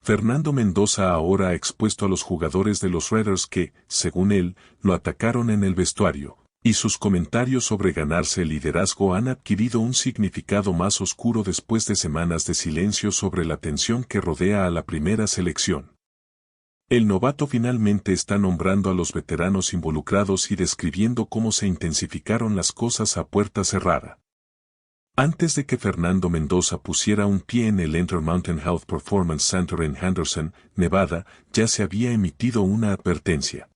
Fernando Mendoza ahora ha expuesto a los jugadores de los Raiders que, según él, lo atacaron en el vestuario, y sus comentarios sobre ganarse el liderazgo han adquirido un significado más oscuro después de semanas de silencio sobre la tensión que rodea a la primera selección. El novato finalmente está nombrando a los veteranos involucrados y describiendo cómo se intensificaron las cosas a puerta cerrada. Antes de que Fernando Mendoza pusiera un pie en el Intermountain Health Performance Center en Henderson, Nevada, ya se había emitido una advertencia.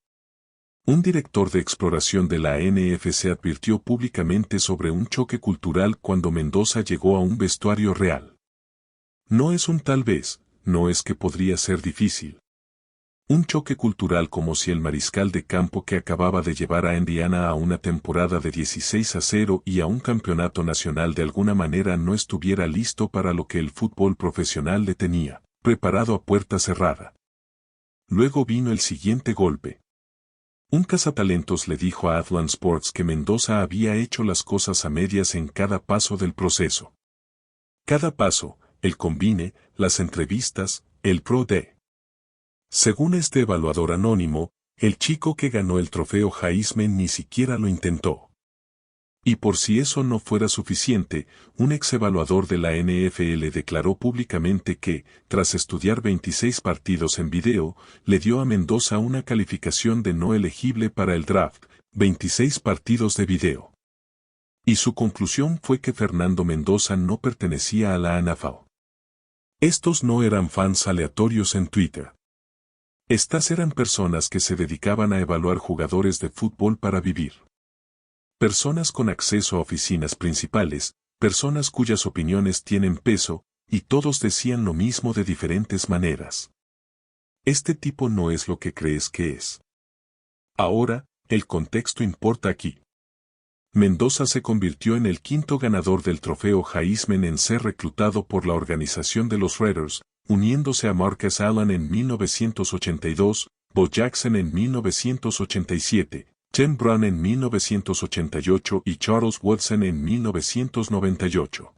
Un director de exploración de la NFC advirtió públicamente sobre un choque cultural cuando Mendoza llegó a un vestuario real. No es un tal vez, no es que podría ser difícil. Un choque cultural como si el mariscal de campo que acababa de llevar a Indiana a una temporada de 16-0 y a un campeonato nacional de alguna manera no estuviera listo para lo que el fútbol profesional le tenía, preparado a puerta cerrada. Luego vino el siguiente golpe. Un cazatalentos le dijo a Athlon Sports que Mendoza había hecho las cosas a medias en cada paso del proceso. Cada paso, el combine, las entrevistas, el Pro Day. Según este evaluador anónimo, el chico que ganó el trofeo Heisman ni siquiera lo intentó. Y por si eso no fuera suficiente, un ex-evaluador de la NFL declaró públicamente que, tras estudiar 26 partidos en video, le dio a Mendoza una calificación de no elegible para el draft, 26 partidos de video. Y su conclusión fue que Fernando Mendoza no pertenecía a la NFL. Estos no eran fans aleatorios en Twitter. Estas eran personas que se dedicaban a evaluar jugadores de fútbol para vivir. Personas con acceso a oficinas principales, personas cuyas opiniones tienen peso, y todos decían lo mismo de diferentes maneras. Este tipo no es lo que crees que es. Ahora, el contexto importa aquí. Mendoza se convirtió en el quinto ganador del trofeo Heisman en ser reclutado por la organización de los Raiders, uniéndose a Marcus Allen en 1982, Bo Jackson en 1987, Tim Brown en 1988 y Charles Woodson en 1998.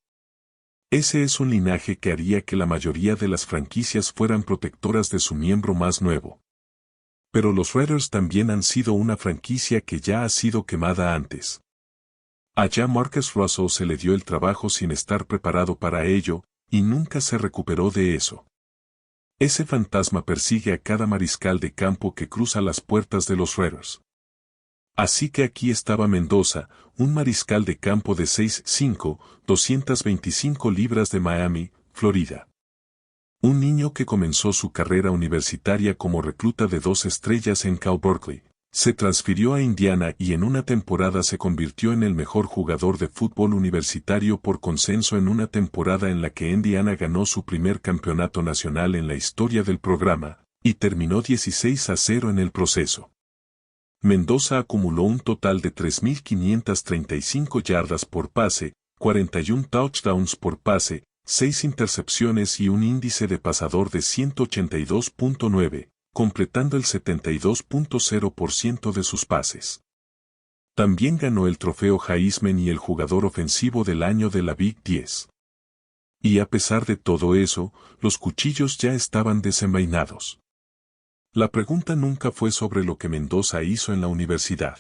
Ese es un linaje que haría que la mayoría de las franquicias fueran protectoras de su miembro más nuevo. Pero los Raiders también han sido una franquicia que ya ha sido quemada antes. Allá Marcus Russell se le dio el trabajo sin estar preparado para ello, y nunca se recuperó de eso. Ese fantasma persigue a cada mariscal de campo que cruza las puertas de los Raiders. Así que aquí estaba Mendoza, un mariscal de campo de 6'5", 225 libras de Miami, Florida. Un niño que comenzó su carrera universitaria como recluta de 2 estrellas en Cal Berkeley. Se transfirió a Indiana y en una temporada se convirtió en el mejor jugador de fútbol universitario por consenso en una temporada en la que Indiana ganó su primer campeonato nacional en la historia del programa, y terminó 16-0 en el proceso. Mendoza acumuló un total de 3.535 yardas por pase, 41 touchdowns por pase, 6 intercepciones y un índice de pasador de 182.9. Completando el 72.0% de sus pases. También ganó el trofeo Heisman y el jugador ofensivo del año de la Big 10. Y a pesar de todo eso, los cuchillos ya estaban desenvainados. La pregunta nunca fue sobre lo que Mendoza hizo en la universidad.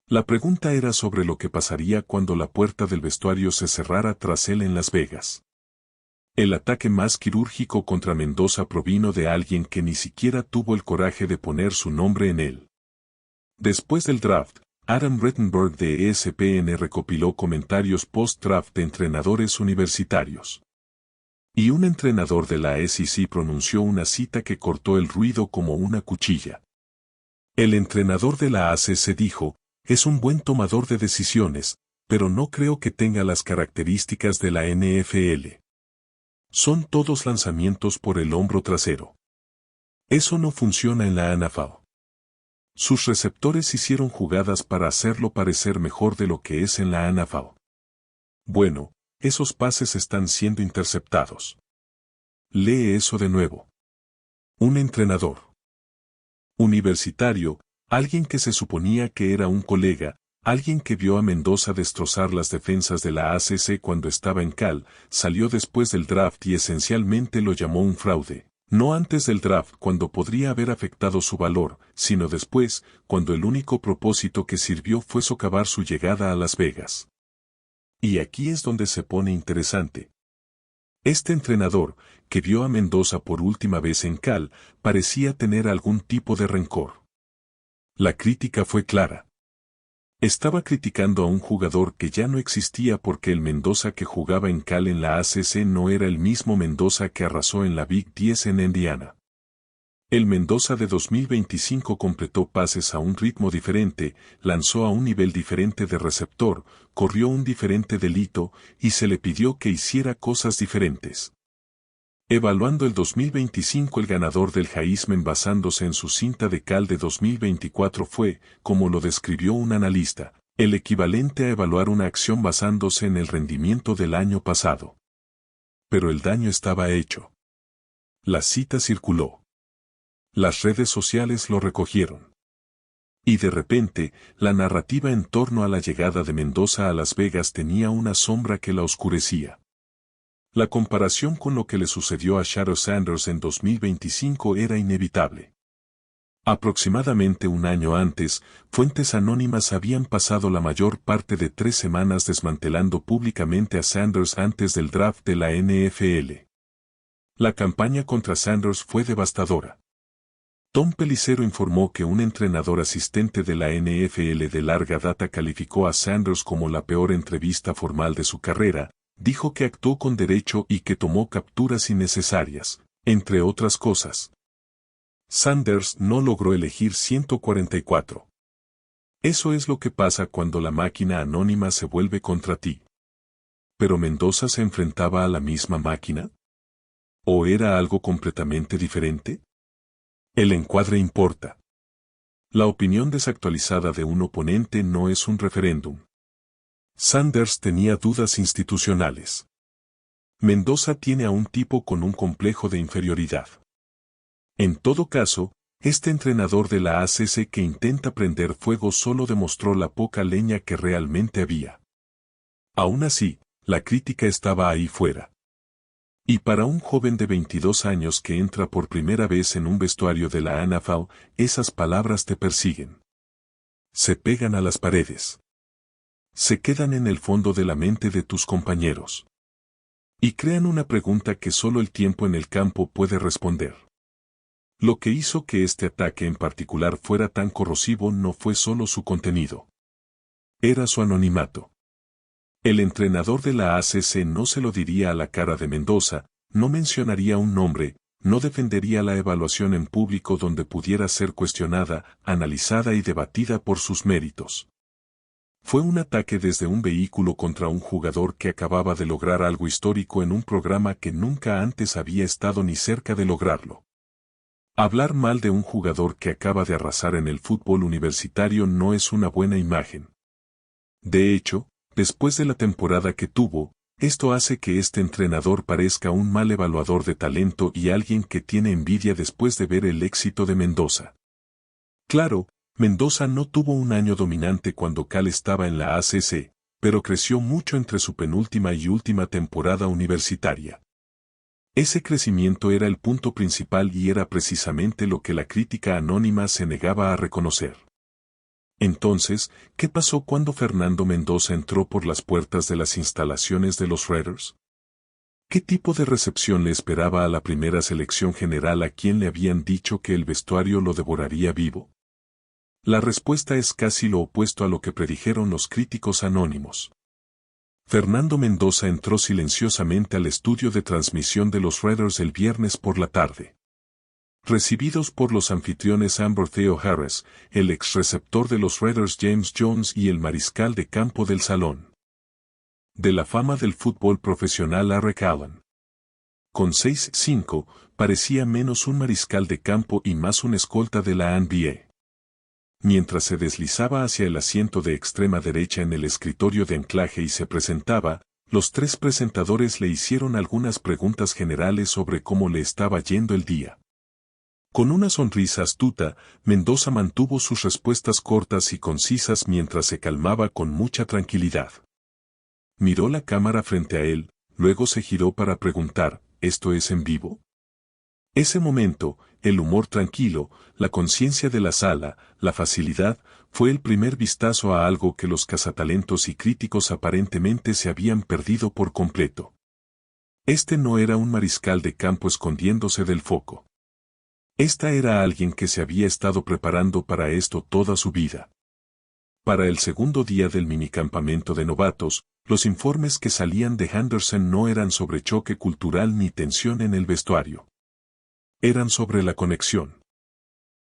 La pregunta era sobre lo que pasaría cuando la puerta del vestuario se cerrara tras él en Las Vegas. El ataque más quirúrgico contra Mendoza provino de alguien que ni siquiera tuvo el coraje de poner su nombre en él. Después del draft, Adam Rittenberg de ESPN recopiló comentarios post-draft de entrenadores universitarios. Y un entrenador de la SEC pronunció una cita que cortó el ruido como una cuchilla. El entrenador de la ACC dijo, es un buen tomador de decisiones, pero no creo que tenga las características de la NFL. Son todos lanzamientos por el hombro trasero. Eso no funciona en la NFL. Sus receptores hicieron jugadas para hacerlo parecer mejor de lo que es en la NFL. Bueno, esos pases están siendo interceptados. Lee eso de nuevo. Un entrenador universitario, alguien que se suponía que era un colega, alguien que vio a Mendoza destrozar las defensas de la ACC cuando estaba en Cal, salió después del draft y esencialmente lo llamó un fraude. No antes del draft, cuando podría haber afectado su valor, sino después, cuando el único propósito que sirvió fue socavar su llegada a Las Vegas. Y aquí es donde se pone interesante. Este entrenador, que vio a Mendoza por última vez en Cal, parecía tener algún tipo de rencor. La crítica fue clara. Estaba criticando a un jugador que ya no existía porque el Mendoza que jugaba en Cal en la ACC no era el mismo Mendoza que arrasó en la Big 10 en Indiana. El Mendoza de 2025 completó pases a un ritmo diferente, lanzó a un nivel diferente de receptor, corrió un diferente delito y se le pidió que hiciera cosas diferentes. Evaluando el 2025, el ganador del Heisman basándose en su cinta de Cal de 2024 fue, como lo describió un analista, el equivalente a evaluar una acción basándose en el rendimiento del año pasado. Pero el daño estaba hecho. La cita circuló. Las redes sociales lo recogieron. Y de repente, la narrativa en torno a la llegada de Mendoza a Las Vegas tenía una sombra que la oscurecía. La comparación con lo que le sucedió a Shadow Sanders en 2025 era inevitable. Aproximadamente un año antes, fuentes anónimas habían pasado la mayor parte de 3 semanas desmantelando públicamente a Sanders antes del draft de la NFL. La campaña contra Sanders fue devastadora. Tom Pelissero informó que un entrenador asistente de la NFL de larga data calificó a Sanders como la peor entrevista formal de su carrera, dijo que actuó con derecho y que tomó capturas innecesarias, entre otras cosas. Sanders no logró elegir 144. Eso es lo que pasa cuando la máquina anónima se vuelve contra ti. ¿Pero Mendoza se enfrentaba a la misma máquina? ¿O era algo completamente diferente? El encuadre importa. La opinión desactualizada de un oponente no es un referéndum. Sanders tenía dudas institucionales. Mendoza tiene a un tipo con un complejo de inferioridad. En todo caso, este entrenador de la ACC que intenta prender fuego solo demostró la poca leña que realmente había. Aún así, la crítica estaba ahí fuera. Y para un joven de 22 años que entra por primera vez en un vestuario de la NFL, esas palabras te persiguen. Se pegan a las paredes. Se quedan en el fondo de la mente de tus compañeros. Y crean una pregunta que solo el tiempo en el campo puede responder. Lo que hizo que este ataque en particular fuera tan corrosivo no fue solo su contenido. Era su anonimato. El entrenador de la ACC no se lo diría a la cara de Mendoza, no mencionaría un nombre, no defendería la evaluación en público donde pudiera ser cuestionada, analizada y debatida por sus méritos. Fue un ataque desde un vehículo contra un jugador que acababa de lograr algo histórico en un programa que nunca antes había estado ni cerca de lograrlo. Hablar mal de un jugador que acaba de arrasar en el fútbol universitario no es una buena imagen. De hecho, después de la temporada que tuvo, esto hace que este entrenador parezca un mal evaluador de talento y alguien que tiene envidia después de ver el éxito de Mendoza. Claro, Mendoza no tuvo un año dominante cuando Cal estaba en la ACC, pero creció mucho entre su penúltima y última temporada universitaria. Ese crecimiento era el punto principal y era precisamente lo que la crítica anónima se negaba a reconocer. Entonces, ¿qué pasó cuando Fernando Mendoza entró por las puertas de las instalaciones de los Raiders? ¿Qué tipo de recepción le esperaba a la primera selección general a quien le habían dicho que el vestuario lo devoraría vivo? La respuesta es casi lo opuesto a lo que predijeron los críticos anónimos. Fernando Mendoza entró silenciosamente al estudio de transmisión de los Raiders el viernes por la tarde. Recibidos por los anfitriones Amber Theo Harris, el ex receptor de los Raiders James Jones y el mariscal de campo del Salón de la Fama del fútbol profesional Eric Allen. Con 6'5", parecía menos un mariscal de campo y más un escolta de la NBA. Mientras se deslizaba hacia el asiento de extrema derecha en el escritorio de anclaje y se presentaba, los 3 presentadores le hicieron algunas preguntas generales sobre cómo le estaba yendo el día. Con una sonrisa astuta, Mendoza mantuvo sus respuestas cortas y concisas mientras se calmaba con mucha tranquilidad. Miró la cámara frente a él, luego se giró para preguntar, ¿esto es en vivo? Ese momento, el humor tranquilo, la conciencia de la sala, la facilidad, fue el primer vistazo a algo que los cazatalentos y críticos aparentemente se habían perdido por completo. Este no era un mariscal de campo escondiéndose del foco. Esta era alguien que se había estado preparando para esto toda su vida. Para el segundo día del minicampamento de novatos, los informes que salían de Henderson no eran sobre choque cultural ni tensión en el vestuario. Eran sobre la conexión.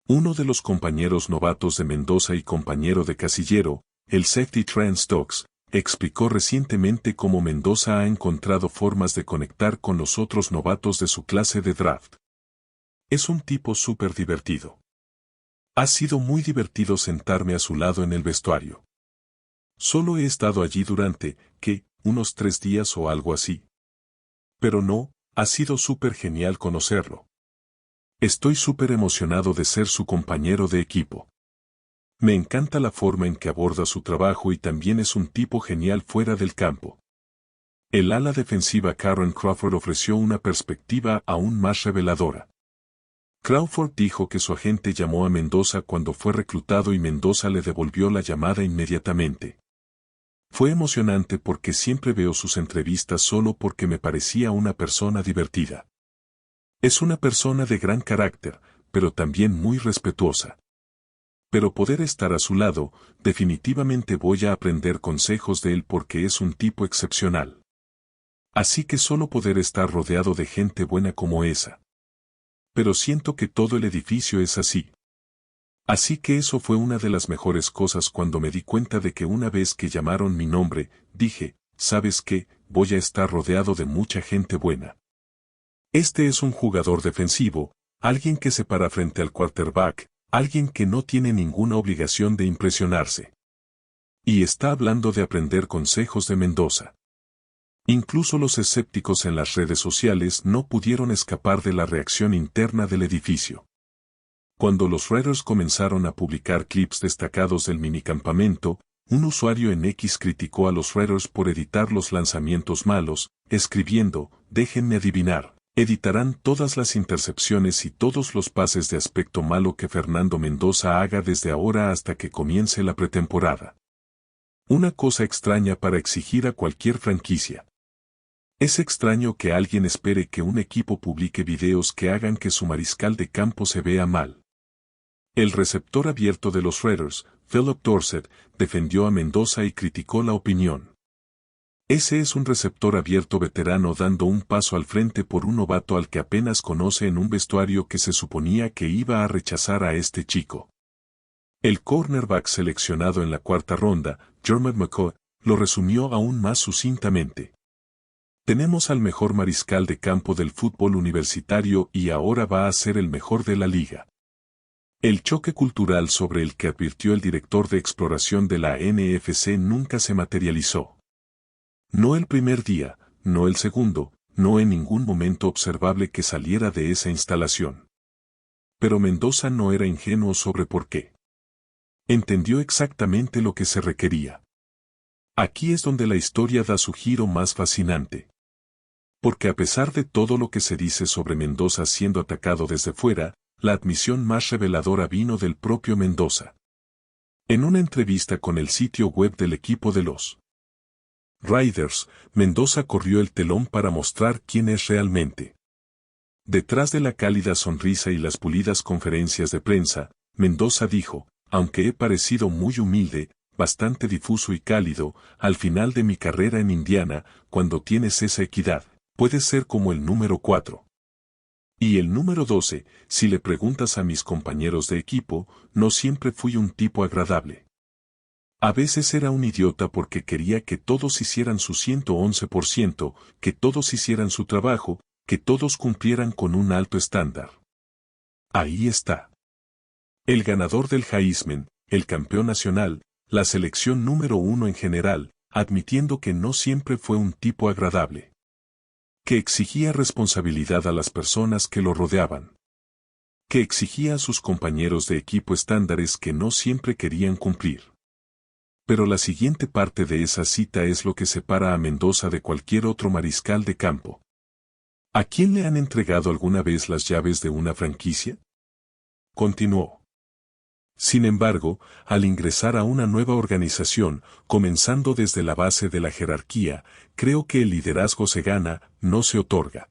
Uno de los compañeros novatos de Mendoza y compañero de casillero, el safety Trent Stokes, explicó recientemente cómo Mendoza ha encontrado formas de conectar con los otros novatos de su clase de draft. Es un tipo súper divertido. Ha sido muy divertido sentarme a su lado en el vestuario. Solo he estado allí durante, unos 3 días o algo así. Pero no, ha sido súper genial conocerlo. Estoy súper emocionado de ser su compañero de equipo. Me encanta la forma en que aborda su trabajo y también es un tipo genial fuera del campo. El ala defensiva Karen Crawford ofreció una perspectiva aún más reveladora. Crawford dijo que su agente llamó a Mendoza cuando fue reclutado y Mendoza le devolvió la llamada inmediatamente. Fue emocionante porque siempre veo sus entrevistas solo porque me parecía una persona divertida. Es una persona de gran carácter, pero también muy respetuosa. Pero poder estar a su lado, definitivamente voy a aprender consejos de él porque es un tipo excepcional. Así que solo poder estar rodeado de gente buena como esa. Pero siento que todo el edificio es así. Así que eso fue una de las mejores cosas cuando me di cuenta de que una vez que llamaron mi nombre, dije, ¿sabes qué? Voy a estar rodeado de mucha gente buena. Este es un jugador defensivo, alguien que se para frente al quarterback, alguien que no tiene ninguna obligación de impresionarse. Y está hablando de aprender consejos de Mendoza. Incluso los escépticos en las redes sociales no pudieron escapar de la reacción interna del edificio. Cuando los Raiders comenzaron a publicar clips destacados del minicampamento, un usuario en X criticó a los Raiders por editar los lanzamientos malos, escribiendo, déjenme adivinar. Editarán todas las intercepciones y todos los pases de aspecto malo que Fernando Mendoza haga desde ahora hasta que comience la pretemporada. Una cosa extraña para exigir a cualquier franquicia. Es extraño que alguien espere que un equipo publique videos que hagan que su mariscal de campo se vea mal. El receptor abierto de los Raiders, Philip Dorsett, defendió a Mendoza y criticó la opinión. Ese es un receptor abierto veterano dando un paso al frente por un novato al que apenas conoce en un vestuario que se suponía que iba a rechazar a este chico. El cornerback seleccionado en la 4ª ronda, Jermaine McCoy, lo resumió aún más sucintamente. Tenemos al mejor mariscal de campo del fútbol universitario y ahora va a ser el mejor de la liga. El choque cultural sobre el que advirtió el director de exploración de la NFC nunca se materializó. No el primer día, no el segundo, no en ningún momento observable que saliera de esa instalación. Pero Mendoza no era ingenuo sobre por qué. Entendió exactamente lo que se requería. Aquí es donde la historia da su giro más fascinante. Porque a pesar de todo lo que se dice sobre Mendoza siendo atacado desde fuera, la admisión más reveladora vino del propio Mendoza. En una entrevista con el sitio web del equipo de los Raiders, Mendoza corrió el telón para mostrar quién es realmente. Detrás de la cálida sonrisa y las pulidas conferencias de prensa, Mendoza dijo, aunque he parecido muy humilde, bastante difuso y cálido, al final de mi carrera en Indiana, cuando tienes esa equidad, puedes ser como el número 4. Y el número 12, si le preguntas a mis compañeros de equipo, no siempre fui un tipo agradable. A veces era un idiota porque quería que todos hicieran su 111%, que todos hicieran su trabajo, que todos cumplieran con un alto estándar. Ahí está. El ganador del Heisman, el campeón nacional, la selección número 1 en general, admitiendo que no siempre fue un tipo agradable. Que exigía responsabilidad a las personas que lo rodeaban. Que exigía a sus compañeros de equipo estándares que no siempre querían cumplir. Pero la siguiente parte de esa cita es lo que separa a Mendoza de cualquier otro mariscal de campo. ¿A quién le han entregado alguna vez las llaves de una franquicia? Continuó. Sin embargo, al ingresar a una nueva organización, comenzando desde la base de la jerarquía, creo que el liderazgo se gana, no se otorga.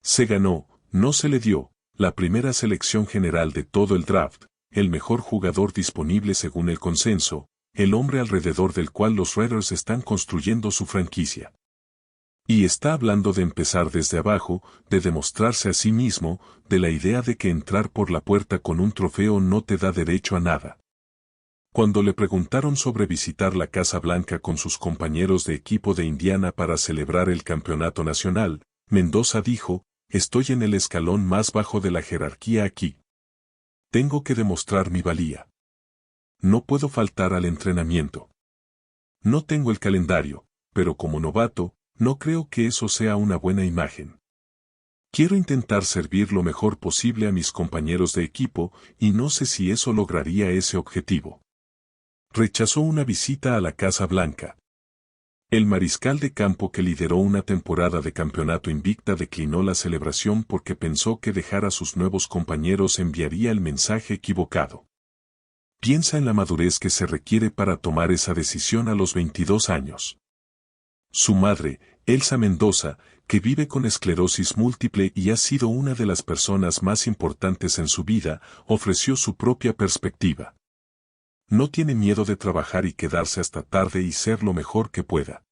Se ganó, no se le dio, la primera selección general de todo el draft, el mejor jugador disponible según el consenso, el hombre alrededor del cual los Raiders están construyendo su franquicia. Y está hablando de empezar desde abajo, de demostrarse a sí mismo, de la idea de que entrar por la puerta con un trofeo no te da derecho a nada. Cuando le preguntaron sobre visitar la Casa Blanca con sus compañeros de equipo de Indiana para celebrar el campeonato nacional, Mendoza dijo, estoy en el escalón más bajo de la jerarquía aquí. Tengo que demostrar mi valía. No puedo faltar al entrenamiento. No tengo el calendario, pero como novato, no creo que eso sea una buena imagen. Quiero intentar servir lo mejor posible a mis compañeros de equipo y no sé si eso lograría ese objetivo. Rechazó una visita a la Casa Blanca. El mariscal de campo que lideró una temporada de campeonato invicta declinó la celebración porque pensó que dejar a sus nuevos compañeros enviaría el mensaje equivocado. Piensa en la madurez que se requiere para tomar esa decisión a los 22 años. Su madre, Elsa Mendoza, que vive con esclerosis múltiple y ha sido una de las personas más importantes en su vida, ofreció su propia perspectiva. No tiene miedo de trabajar y quedarse hasta tarde y ser lo mejor que pueda.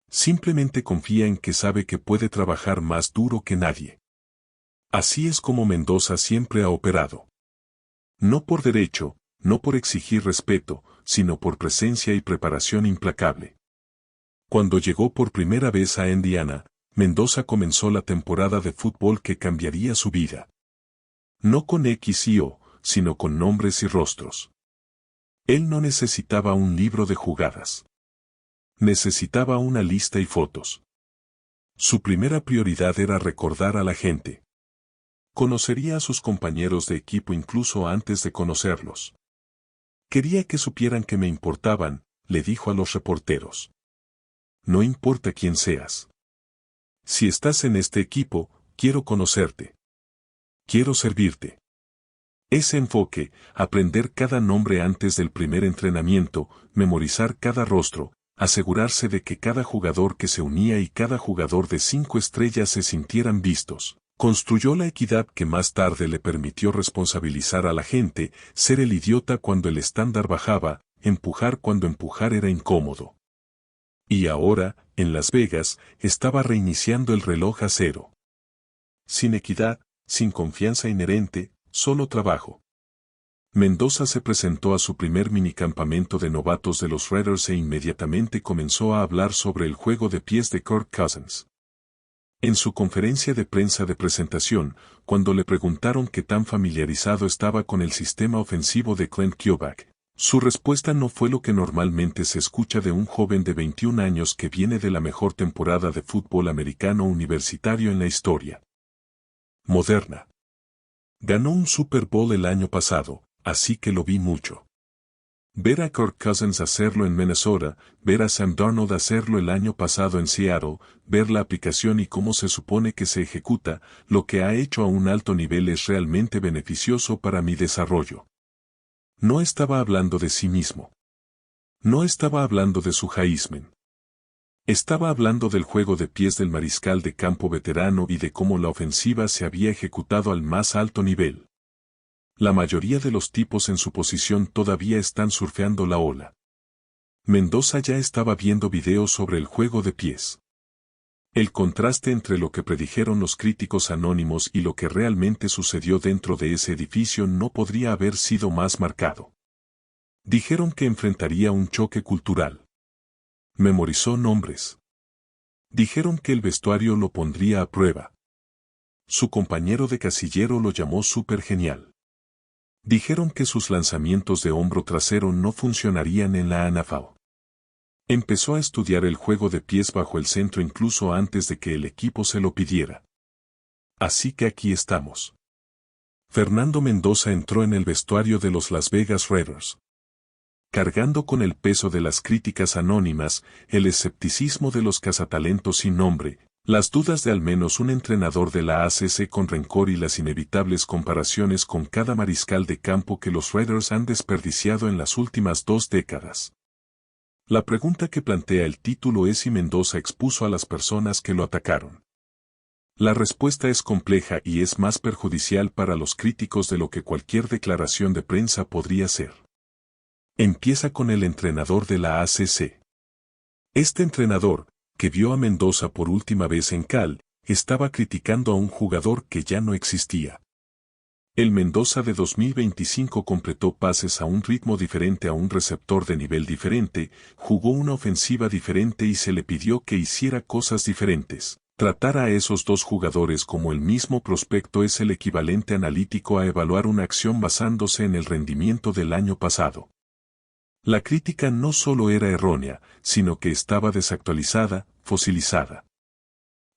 Simplemente confía en que sabe que puede trabajar más duro que nadie. Así es como Mendoza siempre ha operado. No por derecho, no por exigir respeto, sino por presencia y preparación implacable. Cuando llegó por primera vez a Indiana, Mendoza comenzó la temporada de fútbol que cambiaría su vida. No con X y O, sino con nombres y rostros. Él no necesitaba un libro de jugadas. Necesitaba una lista y fotos. Su primera prioridad era recordar a la gente. Conocería a sus compañeros de equipo incluso antes de conocerlos. Quería que supieran que me importaban, le dijo a los reporteros. No importa quién seas. Si estás en este equipo, quiero conocerte. Quiero servirte. Ese enfoque, aprender cada nombre antes del primer entrenamiento, memorizar cada rostro, asegurarse de que cada jugador que se unía y cada jugador de 5 estrellas se sintieran vistos, construyó la equidad que más tarde le permitió responsabilizar a la gente, ser el idiota cuando el estándar bajaba, empujar cuando empujar era incómodo. Y ahora, en Las Vegas, estaba reiniciando el reloj a cero. Sin equidad, sin confianza inherente, solo trabajo. Mendoza se presentó a su primer minicampamento de novatos de los Raiders e inmediatamente comenzó a hablar sobre el juego de pies de Kirk Cousins. En su conferencia de prensa de presentación, cuando le preguntaron qué tan familiarizado estaba con el sistema ofensivo de Clint Kubiak, su respuesta no fue lo que normalmente se escucha de un joven de 21 años que viene de la mejor temporada de fútbol americano universitario en la historia. Moderna. Ganó un Super Bowl el año pasado, así que lo vi mucho. Ver a Kirk Cousins hacerlo en Minnesota, ver a Sam Darnold hacerlo el año pasado en Seattle, ver la aplicación y cómo se supone que se ejecuta, lo que ha hecho a un alto nivel es realmente beneficioso para mi desarrollo. No estaba hablando de sí mismo. No estaba hablando de su Heisman. Estaba hablando del juego de pies del mariscal de campo veterano y de cómo la ofensiva se había ejecutado al más alto nivel. La mayoría de los tipos en su posición todavía están surfeando la ola. Mendoza ya estaba viendo videos sobre el juego de pies. El contraste entre lo que predijeron los críticos anónimos y lo que realmente sucedió dentro de ese edificio no podría haber sido más marcado. Dijeron que enfrentaría un choque cultural. Memorizó nombres. Dijeron que el vestuario lo pondría a prueba. Su compañero de casillero lo llamó súper genial. Dijeron que sus lanzamientos de hombro trasero no funcionarían en la NFL. Empezó a estudiar el juego de pies bajo el centro incluso antes de que el equipo se lo pidiera. Así que aquí estamos. Fernando Mendoza entró en el vestuario de los Las Vegas Raiders. Cargando con el peso de las críticas anónimas, el escepticismo de los cazatalentos sin nombre, Las dudas de al menos un entrenador de la ACC con rencor y las inevitables comparaciones con cada mariscal de campo que los Raiders han desperdiciado en las últimas 2 décadas. La pregunta que plantea el título es si Mendoza expuso a las personas que lo atacaron. La respuesta es compleja y es más perjudicial para los críticos de lo que cualquier declaración de prensa podría ser. Empieza con el entrenador de la ACC. Este entrenador, que vio a Mendoza por última vez en Cal, estaba criticando a un jugador que ya no existía. El Mendoza de 2025 completó pases a un ritmo diferente a un receptor de nivel diferente, jugó una ofensiva diferente y se le pidió que hiciera cosas diferentes. Tratar a esos dos jugadores como el mismo prospecto es el equivalente analítico a evaluar una acción basándose en el rendimiento del año pasado. La crítica no solo era errónea, sino que estaba desactualizada, fosilizada.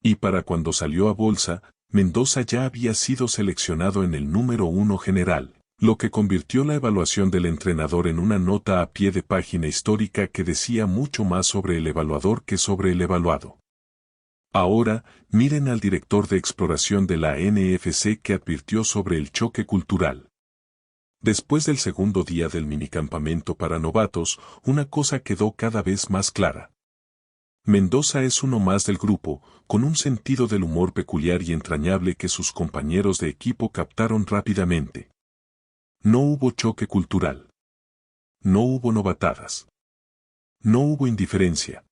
Y para cuando salió a bolsa, Mendoza ya había sido seleccionado en el número 1 general, lo que convirtió la evaluación del entrenador en una nota a pie de página histórica que decía mucho más sobre el evaluador que sobre el evaluado. Ahora, miren al director de exploración de la NFC que advirtió sobre el choque cultural. Después del segundo día del minicampamento para novatos, una cosa quedó cada vez más clara. Mendoza es uno más del grupo, con un sentido del humor peculiar y entrañable que sus compañeros de equipo captaron rápidamente. No hubo choque cultural. No hubo novatadas. No hubo indiferencia.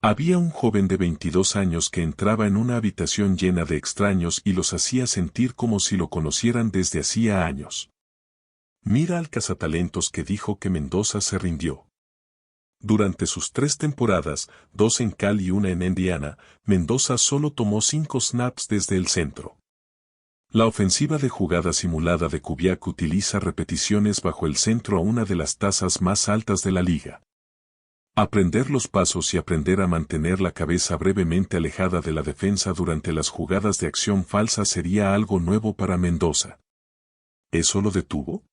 Había un joven de 22 años que entraba en una habitación llena de extraños y los hacía sentir como si lo conocieran desde hacía años. Mira al cazatalentos que dijo que Mendoza se rindió. Durante sus 3 temporadas, 2 en Cal y 1 en Indiana, Mendoza solo tomó 5 snaps desde el centro. La ofensiva de jugada simulada de Kubiak utiliza repeticiones bajo el centro a una de las tasas más altas de la liga. Aprender los pasos y aprender a mantener la cabeza brevemente alejada de la defensa durante las jugadas de acción falsa sería algo nuevo para Mendoza. ¿Eso lo detuvo?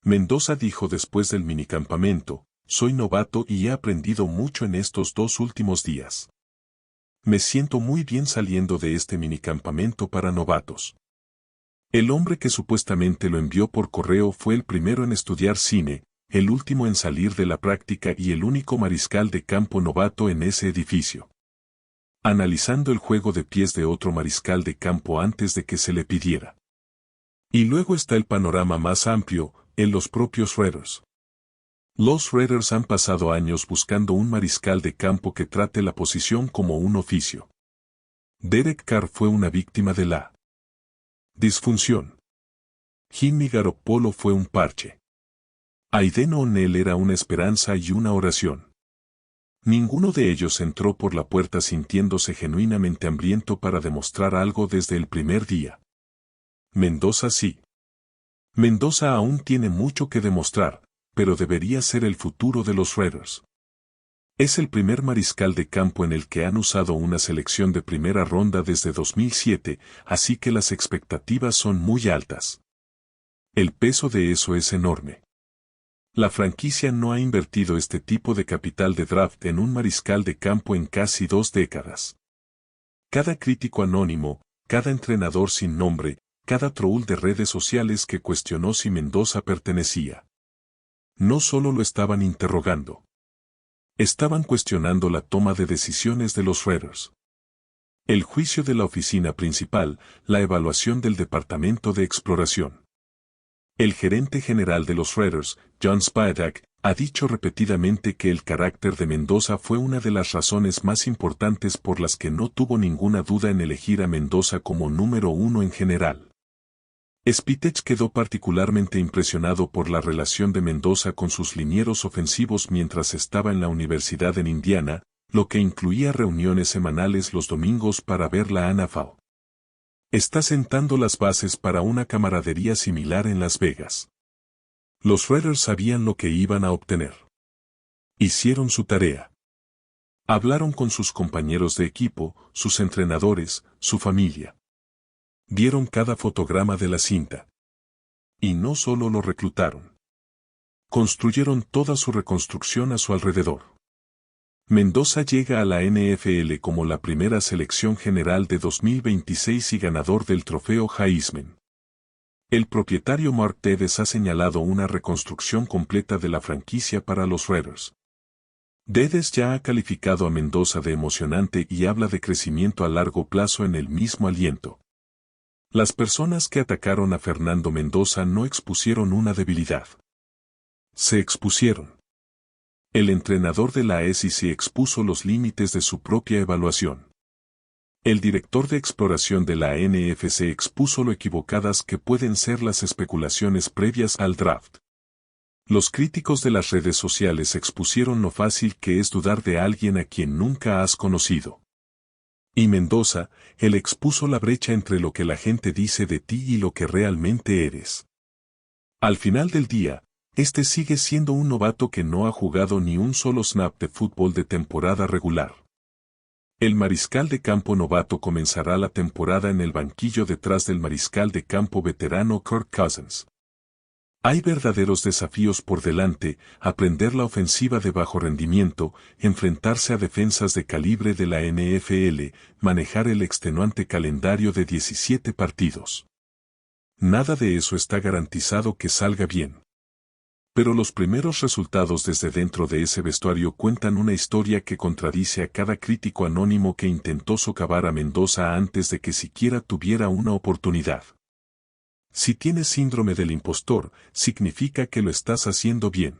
Mendoza dijo después del minicampamento: soy novato y he aprendido mucho en estos 2 últimos días. Me siento muy bien saliendo de este minicampamento para novatos. El hombre que supuestamente lo envió por correo fue el primero en estudiar cine, el último en salir de la práctica y el único mariscal de campo novato en ese edificio. Analizando el juego de pies de otro mariscal de campo antes de que se le pidiera. Y luego está el panorama más amplio, en los propios Raiders. Los Raiders han pasado años buscando un mariscal de campo que trate la posición como un oficio. Derek Carr fue una víctima de la disfunción. Jimmy Garoppolo fue un parche. Aiden O'Neil era una esperanza y una oración. Ninguno de ellos entró por la puerta sintiéndose genuinamente hambriento para demostrar algo desde el primer día. Mendoza sí. Mendoza aún tiene mucho que demostrar, pero debería ser el futuro de los Raiders. Es el primer mariscal de campo en el que han usado una selección de primera ronda desde 2007, así que las expectativas son muy altas. El peso de eso es enorme. La franquicia no ha invertido este tipo de capital de draft en un mariscal de campo en casi 2 décadas. Cada crítico anónimo, cada entrenador sin nombre, cada troll de redes sociales que cuestionó si Mendoza pertenecía. No solo lo estaban interrogando. Estaban cuestionando la toma de decisiones de los Raiders. El juicio de la oficina principal, la evaluación del departamento de exploración. El gerente general de los Raiders, John Spadak, ha dicho repetidamente que el carácter de Mendoza fue una de las razones más importantes por las que no tuvo ninguna duda en elegir a Mendoza como número 1 en general. Spitech quedó particularmente impresionado por la relación de Mendoza con sus linieros ofensivos mientras estaba en la universidad en Indiana, lo que incluía reuniones semanales los domingos para ver la NFL. Está sentando las bases para una camaradería similar en Las Vegas. Los Raiders sabían lo que iban a obtener. Hicieron su tarea. Hablaron con sus compañeros de equipo, sus entrenadores, su familia. Vieron cada fotograma de la cinta. Y no solo lo reclutaron. Construyeron toda su reconstrucción a su alrededor. Mendoza llega a la NFL como la primera selección general de 2026 y ganador del trofeo Heisman. El propietario Mark Davis ha señalado una reconstrucción completa de la franquicia para los Raiders. Dedes ya ha calificado a Mendoza de emocionante y habla de crecimiento a largo plazo en el mismo aliento. Las personas que atacaron a Fernando Mendoza no expusieron una debilidad. Se expusieron. El entrenador de la SEC expuso los límites de su propia evaluación. El director de exploración de la NFC expuso lo equivocadas que pueden ser las especulaciones previas al draft. Los críticos de las redes sociales expusieron lo fácil que es dudar de alguien a quien nunca has conocido. Y Mendoza, él expuso la brecha entre lo que la gente dice de ti y lo que realmente eres. Al final del día, este sigue siendo un novato que no ha jugado ni un solo snap de fútbol de temporada regular. El mariscal de campo novato comenzará la temporada en el banquillo detrás del mariscal de campo veterano Kirk Cousins. Hay verdaderos desafíos por delante: aprender la ofensiva de bajo rendimiento, enfrentarse a defensas de calibre de la NFL, manejar el extenuante calendario de 17 partidos. Nada de eso está garantizado que salga bien. Pero los primeros resultados desde dentro de ese vestuario cuentan una historia que contradice a cada crítico anónimo que intentó socavar a Mendoza antes de que siquiera tuviera una oportunidad. Si tienes síndrome del impostor, significa que lo estás haciendo bien.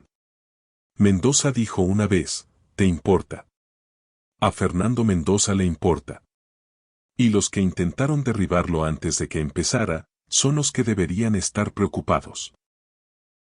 Mendoza dijo una vez: ¿te importa? A Fernando Mendoza le importa. Y los que intentaron derribarlo antes de que empezara, son los que deberían estar preocupados.